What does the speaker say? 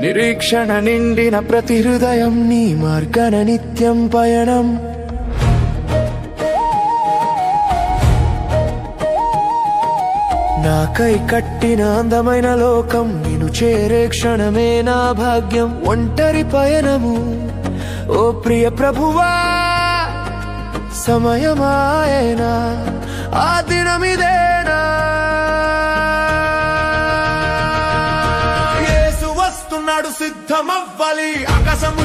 నిరీక్షణ నిండిన ప్రతి హృదయం నీ మార్గన నిత్యం పయనం. నాకై కట్టిన అందమైన లోకం నిన్ను చేరే క్షణమే నా భాగ్యం. ఒంటరి పయనము ఓ ప్రియ ప్రభువా, సమయమాయేనా ఆ దినమిదేనా. సిద్ధమవ్వాలి ఆకాశము